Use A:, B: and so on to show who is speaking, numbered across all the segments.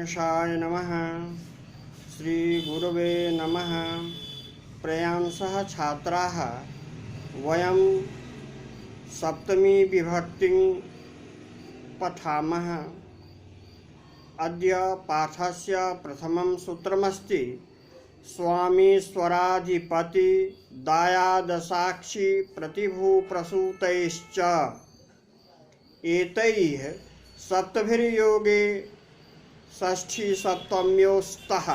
A: गणेशाय नमः। श्री गुरुवे नमः। प्रयांसः छात्राः वयं सप्तमी विभक्तिं पठामः। अद्य पाठस्य प्रथमं सूत्रमस्ति स्वामीश्वराधिपति दायादसाक्षी प्रतिभूप्रसूतैश्च एतैः सप्तभिर्योगे षष्ठी सप्तम्योस्तः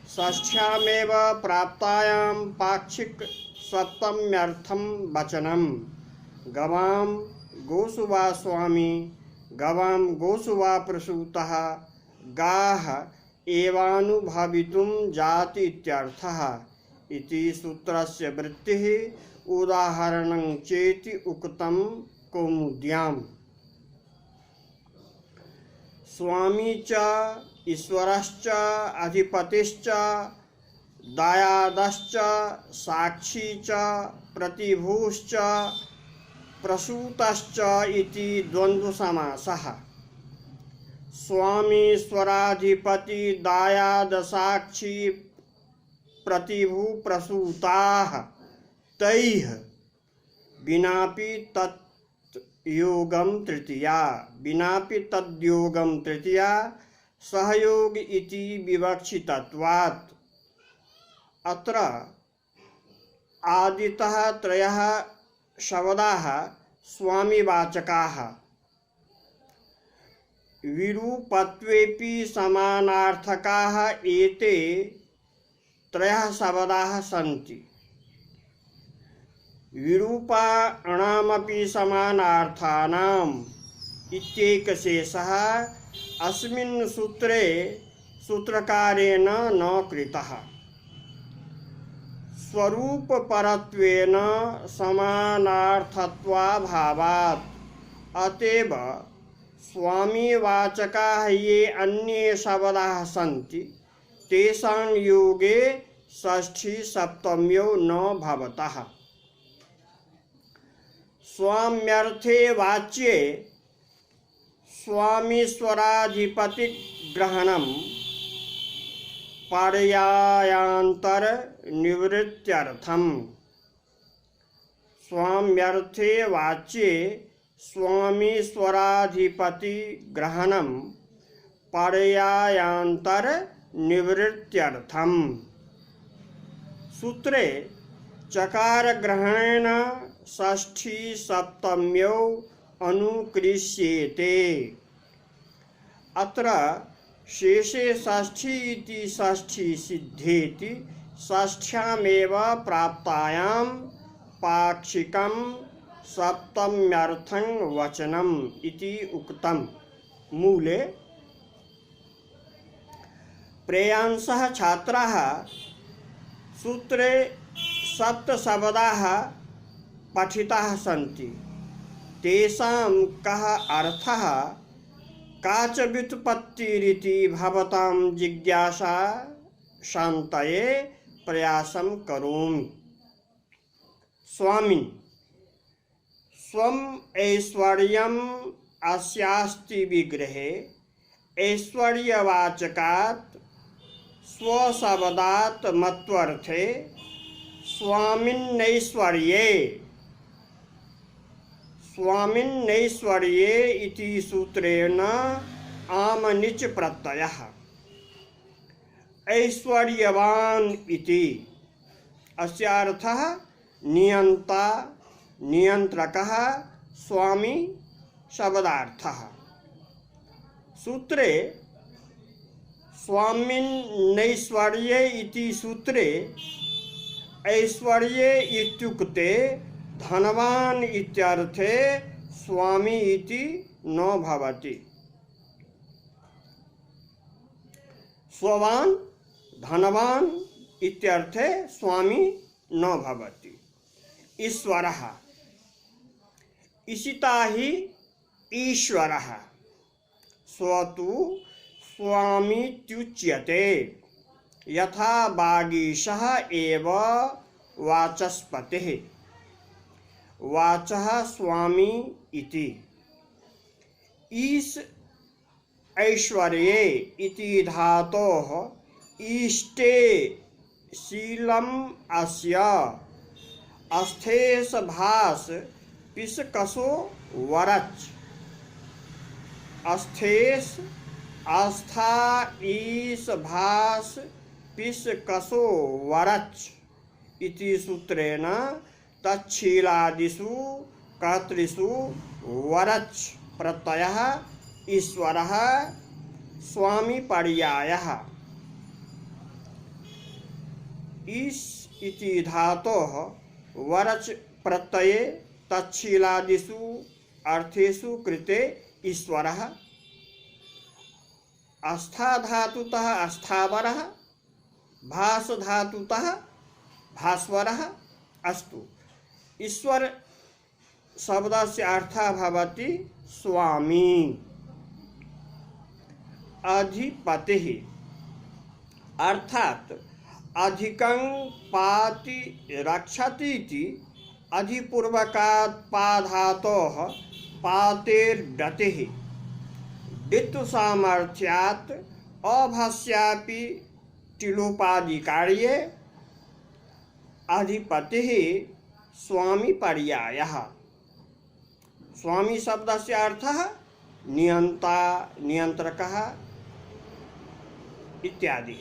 A: षष्ठ्यामेव प्राप्तायां पाक्षिक सप्तम्यर्थं वचनं गवां गोसु वा स्वामी गवां गोसु वा प्रसूतः गाः एवानुभावितुं जाति इत्यर्थः इति सूत्रस्य वृत्तिः उदाहरणं चेति उक्तं कौमुद्याम्। स्वामी च ईश्वरश्च अधिपतिश्च दायादश्च साक्षी च प्रतिभूश्च प्रसूतश्च इति द्वन्द्वसमासः। स्वामीश्वराधिपति दायादसाक्षी प्रतिभू प्रसूताः तैः विनापि तद्योगं तृतीया सहयोग इति विवक्षितत्वात् अत्र आदितः त्रयः शब्दाः स्वामिवाचकाः विरूपत्वेपि समानार्थकाः एते त्रयः शब्दाः सन्ति। विरूपाणामपि समानार्थानाम् इत्येकशेषः अस्मिन् सूत्रे सूत्रकारेण न कृतः। स्वरूपपरत्वेन समानार्थत्वाभावात् अतएव स्वामीवाचकाः ये अन्ये शब्दाः सन्ति तेषां योगे षष्ठी सप्तम्यो न भवतः। स्वाम्यर्थे वाच्ये स्वामीश्वराधिपतिग्रहणं पर्यायान्तर निवृत्त्यर्थम्। स्वाम्यर्थे वाच्ये स्वामीश्वराधिपतिग्रहणं पर्यायान्तर निवृत्त्यर्थम्। सूत्रे चकारग्रहणेन षष्ठी सप्तम्यौ अनुकृष्येते। अत्र शेषे षष्ठी इति षष्ठी सिद्धेति षष्ठ्यामेव प्राप्तायां पाक्षिकं सप्तम्यर्थं वचनम् इति उक्तम्। मूले प्रेयांसः छात्राः सूत्रे सप्तशब्दाः पठिताः सन्ति। तेषां कः अर्थः का च व्युत्पत्तिरिति भवतां जिज्ञासा शान्तये प्रयासं करोमि। स्वामी स्वम् ऐश्वर्यम् अस्यास्ति विग्रहे ऐश्वर्यवाचकात् स्वशब्दात् मत्वर्थे स्वामिन्नैश्वर्ये इति सूत्रेण आमनिच प्रत्ययः ऐश्वर्यवान् इति अस्य अर्थः नियन्ता नियन्त्रकः स्वामी शब्दार्थः। सूत्रे स्वामिन्नैश्वर्ये इति सूत्रे ऐश्वर्ये इत्युक्ते धनवान् इत्यर्थे स्वामी इति न भवति। स्ववान् धनवान् इत्यर्थे स्वामी न भवति। ईश्वरः ईशिता हि ईश्वरः स्वतु स्वामीत्युच्यते। यथा वागीशः एव वाचस्पतिः वाचः स्वामी इति। ईश ऐश्वर्ये इति धातोः इष्टे शीलम् अस्य अस्थेस भास पिसकसो वरच अस्थेस आस्था ईस भास पिसकसो वरच इति सूत्रेण तच्छीलादिषु कर्तृषु वरच प्रत्ययः ईश्वरः स्वामी पर्यायः ईश इति धातोः वरच प्रत्यये तच्छीलादिषु अर्थेषु कृते ईश्वरः आस्था धातुतः आस्थावरः भास धातुतः भास्वरः अस्तु। ईश्वर शब्दस्य अर्थः भवति स्वामी अधिपतिः अर्थात अधिकं पाति रक्षति इति अधिपूर्वकात् पाधातोः पातेर्डतिः डित्तुसामर्थ्यात् अभास्यापि टिलोपादिकार्ये अधिपतिः स्वामी पर्यायः स्वामी शब्दस्य अर्थः नियंता नियंत्रकः इत्यादि।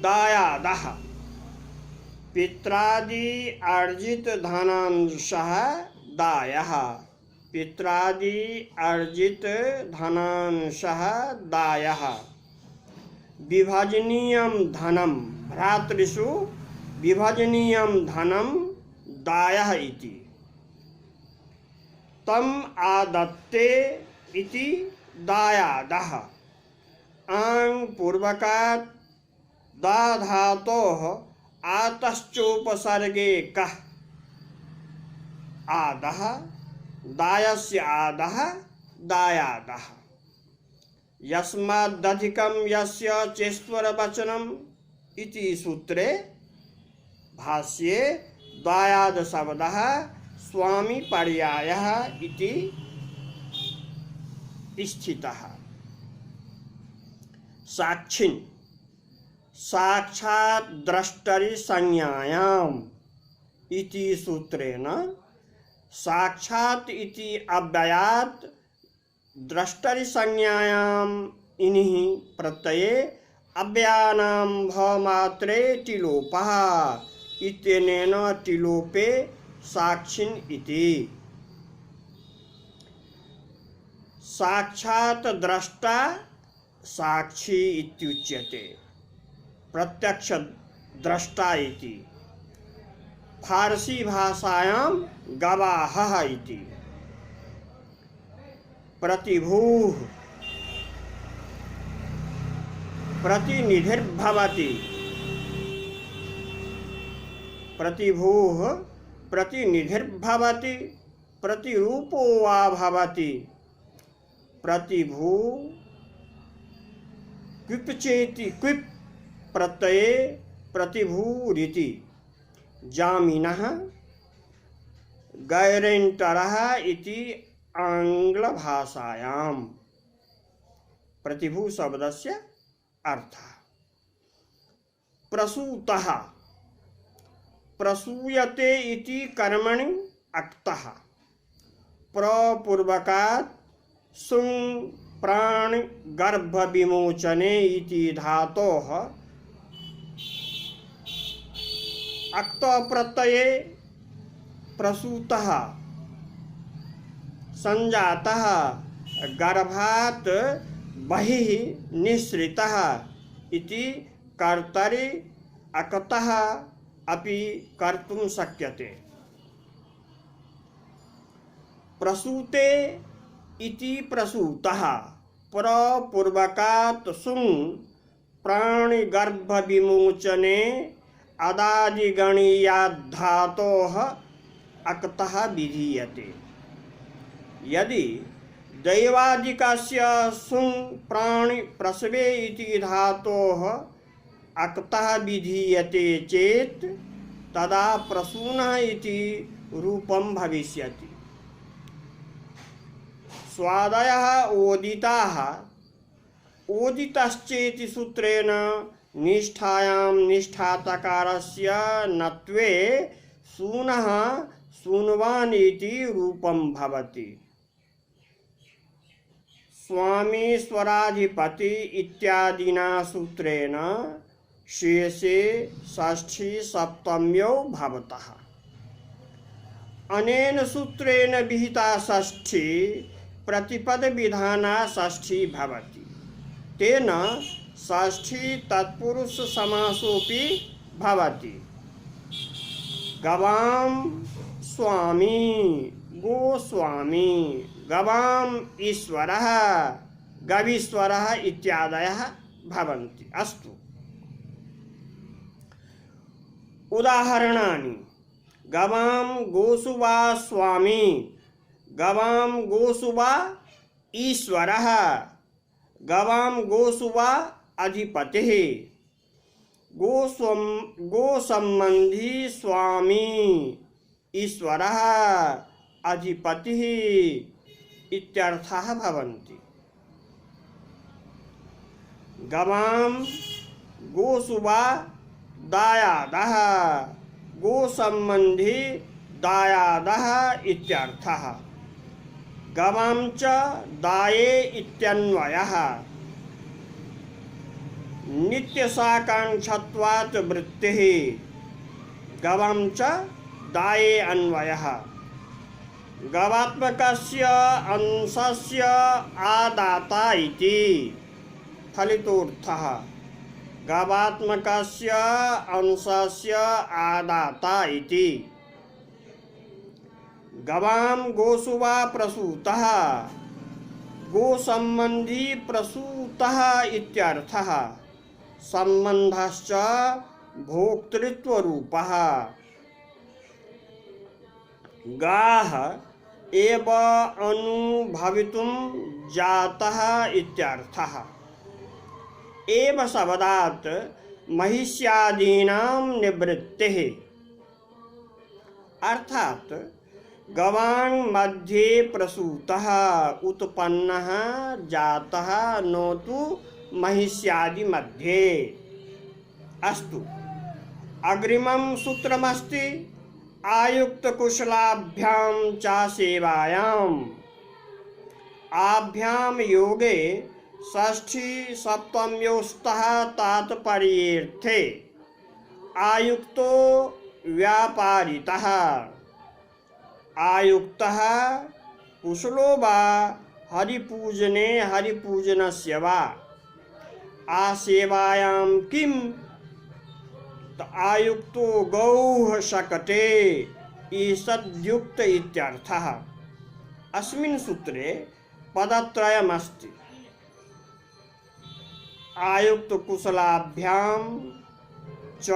A: दायादः पित्रादि अर्जित धनांशः दायः पित्रादि अर्जित धनांशः दायः विभजनीयं धनं भ्रातृषु विभजनीयं धनं दायः इति तम आदत्ते इति दायादः आंग पूर्वकात् दा धातोः आतश्चोपसर्गे कः आदः दायस्य आदः दायादः यस्मादधिकं यस्य चेश्वरवचनम् इति सूत्रे भाष्ये दायाद शब्दः स्वामी पर्यायः इति स्थितः। साक्षिन् साक्षात् द्रष्टरि संज्ञायाम् इति सूत्रेण साक्षात् इति अव्ययात् द्रष्टरि संज्ञायाम् इनिः प्रत्यये अव्ययानां भमात्रे टिलोपः इत्यनेन टिलोपे साक्षिन् इति साक्षात् द्रष्टा साक्षी इत्युच्यते प्रत्यक्ष द्रष्टा इति फारसी भाषायां गवाहः इति प्रतिभूः प्रतिनिधिर्भवति प्रतिभूः प्रतिनिधिर्भवति प्रतिरूपो वा भवति प्रतिभू क्विप चेति क्विप प्रत्यये प्रतिभूरिति जामिनः गैरेंटरः इति आंग्ल भाषायां प्रतिभू शब्दस्य अर्थः प्रसूतः प्रसूयते इति कर्मणि अक्तः प्रपूर्वकात् सुं प्राण गर्भ विमोचने इति धातोः अक्त प्रत्यये प्रसूतः संजातः गर्भात् बहिः निःसृतः इति कर्तरि अकतः अपि कर्तुं शक्यते। प्रसूते इति प्रसूतः प्रपूर्वकात् सुं प्राणिगर्भ विमोचने अदादिगणीयाद् धातोः अक्तः विधीयते। यदि दैवादिकस्य सुं प्राणि प्रसवे इति धातोः अक्तः विधीयते चेत् तदा प्रसूनः इति रूपं भविष्यति। स्वादयः ओदिताः ओदितश्चेति सूत्रेण निष्ठायां निष्ठातकारस्य नत्वे सूनः सूनवान् इति रूपं भवति। स्वामी स्वराधिपति इत्यादिना सूत्रेण शेषे षष्ठी सप्तम्यो भवतः। अनेन सूत्रेण विहिता षष्ठी प्रतिपद विधाना षष्ठी भवति। तेन षष्ठी तत्पुरुष समासोऽपि भवति। गवां स्वामी गोस्वामी गवाम् ईश्वरः गवीश्वरः इत्यादयः भवन्ति। अस्तु, उदाहरणानि। गवां गोषु वा स्वामी गवां गोषु वा ईश्वरः गवां गोषु वा अधिपतिः गोसंबंधी स्वामी ईश्वरः अधिपतिः इत्यर्थाः भवन्ति। गवां गोषु वा दायादः गोसंबंधी दायादः इत्यर्थः। गवां च दाये इत्यन्वयः। नित्यसाकांक्षत्वात् वृत्तिः गवां च दाये अन्वयः। गवात्मकस्य अंशस्य आदाता इति फलितोऽर्थः। गवात्मकस्य अंशस्य आदाता इति। गवां गोषु वा प्रसूतः गोसंबंधी प्रसूतः इत्यर्थः। संबंधश्च भोक्तृत्वरूपः। गाः एव अनुभवितुं जातः इत्यर्थः। एव शब्दात् महिष्यादीनां निवृत्तिः। अर्थात गवां मध्ये प्रसूतः उत्पन्नः जातः न तु महिष्यादि मध्ये। अस्तु, अग्रिमं सूत्रमस्ति आयुक्त कुशलाभ्यां च सेवायाम्। आभ्यां योगे षष्ठी सप्तम्योस्तः तात्पर्येऽर्थे आयुक्तो व्यापारितः। आयुक्तः कुशलो वा हरिपूजने हरिपूजनस्य वा आसेवायां किं आयुक्तो गौः शकटे ईषद्युक्त इत्यर्थः। अस्मिन् सूत्रे पदत्रयमस्ति। आयुक्त कुशलाभ्यां च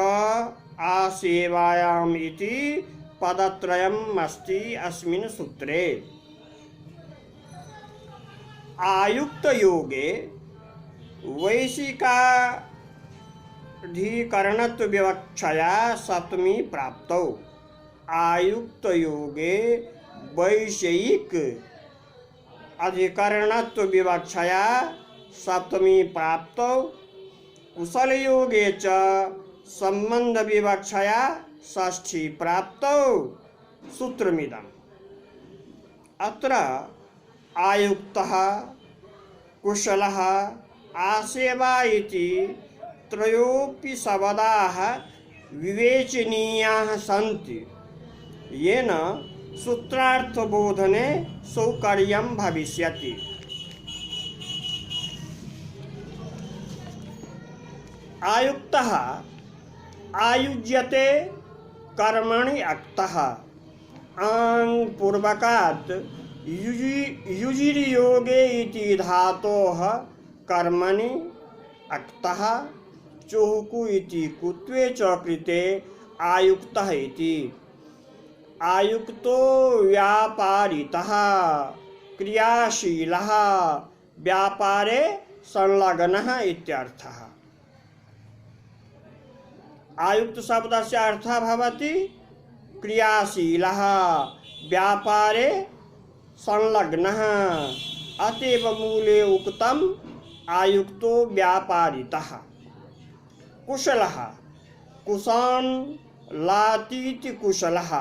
A: आसेवायाम् इति पदत्रयम् अस्ति अस्मिन् सूत्रे। आयुक्त योगे वैशिकाधिकरणत्व विवक्षया सप्तमी प्राप्तौ। आयुक्त योगे वैषयिक अधिकरणत्व विवक्षया सप्तमी प्राप्तौ। कुशल योगे च संबंध विवक्षया षष्ठी प्राप्तौ। सूत्रमिदम्। अत्र आयुक्तः कुशलः आसेवा इति त्रयोऽपि शब्दाः विवेचनीयाः सन्ति, येन सूत्रार्थबोधने सौकर्यं भविष्यति। आयुक्तः आयुज्यते कर्मणि अक्तः। आङ् पूर्वकात् युजिर्योगे इति धातोः कर्मणि अक्तः चोहुकु इति कुत्वे च कृते आयुक्तः इति। आयुक्तो व्यापारितः क्रियाशीलः व्यापारे संलग्नः इत्यर्थः। आयुक्त शब्दस्य अर्थः भवति क्रियाशीलः व्यापारे संलग्नः अतएव मूले उक्तम आयुक्तो व्यापारितः कुशलः कुशान् लातीति कुशलः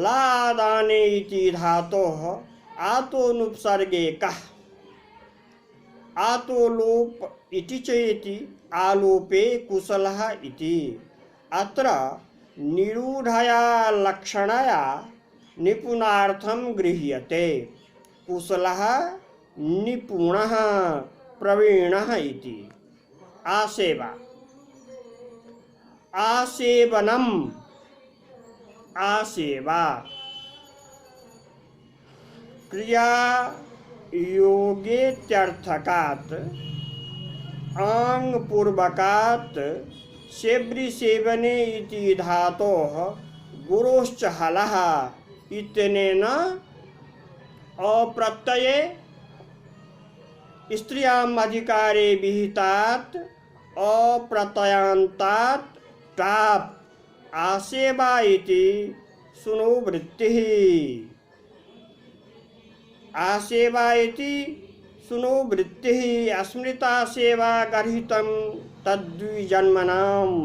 A: लादाने इति धातोः आतोनुपसर्गे कः आतोलोप इति चेति आलोपे कुशलः इति अत्र निरूढया लक्षणया निपुणार्थं गृह्यते कुशलः निपुणः प्रवीणः इति आसेवा आसेवनम आसेवा क्रिया योगेत्यर्थकात् आंग पूर्वकात् सेव्रि सेवने इति धातोः गुरोश्च हलः इत्यनेन अप्रत्यये स्त्रियाम् अधिकारे विहितात् अप्रत्ययान्तात् टाप् आसेवा इति सुनो वृत्तिः आसेवा इति सुनो वृत्तिः अस्मृता सेवा गर्हितं तद्विजन्मनाम्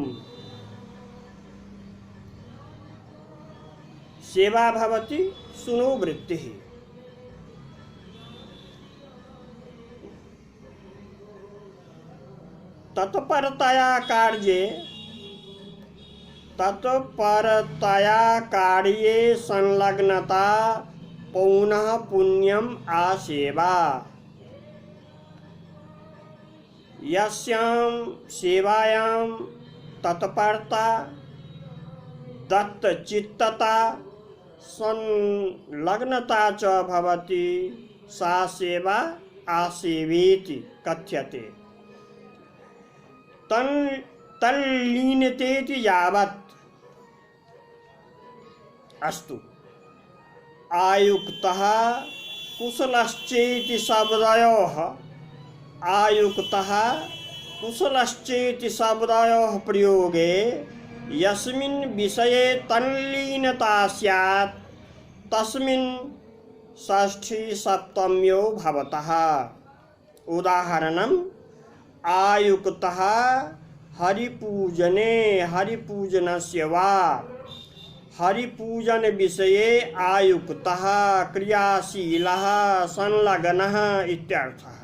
A: सेवा भवति सुनो वृत्तिः तत्परतया कार्ये संलग्नता पौनः पुण्यम आसेवा यस्यां सेवायां तत्परता दत्तचित्तता संलग्नता च भवति सा सेवा आसेवेति कथ्यते तल्लीनतेति यावत् अस्तु आयुक्तः कुशलश्चेति शब्दयोः आयुक्तः कुशलश्चेति शब्दयोः प्रयोगे यस्मिन् विषये तल्लीनता स्यात् तस्मिन् षष्ठी सप्तम्यो भवतः उदाहरणम् आयुक्तः हरिपूजने हरिपूजनस्य वा हरिपूजन विषये आयुक्तः क्रियाशीलः संलग्नः इत्यर्थः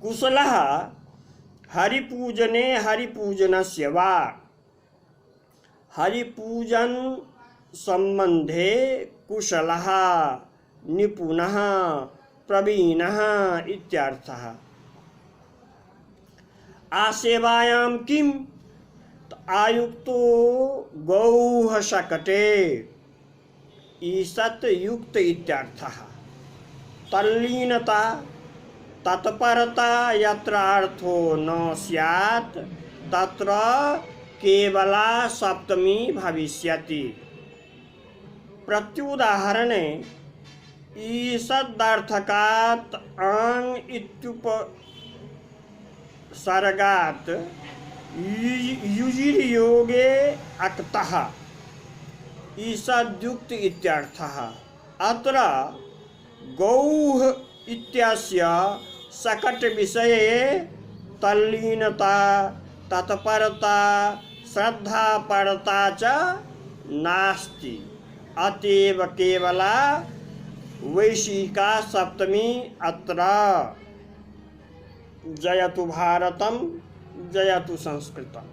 A: कुशलः हरिपूजने हरिपूजनस्य वा हरिपूजन संबंधे कुशलः निपुणः प्रवीणः इत्यर्थः आसेवायां किम आयुक्तो गौः शकटे ईषत् युक्त इत्यर्थः तल्लीनता तत्परता यत्र अर्थो न स्यात् तत्र केवला सप्तमी भविष्यति प्रत्युदाहरणे ईषदर्थकात् आंग इत्युपसर्गात् युजिर् योगे अक्तः ईषद्युक्त इत्यर्थः अत्र गौः इत्यस्य शकट विषये तल्लीनता तत्परता श्रद्धापरता च नास्ति अतएव केवला वैशिका सप्तमी अत्र जयतु भारतम जयतु संस्कृतम।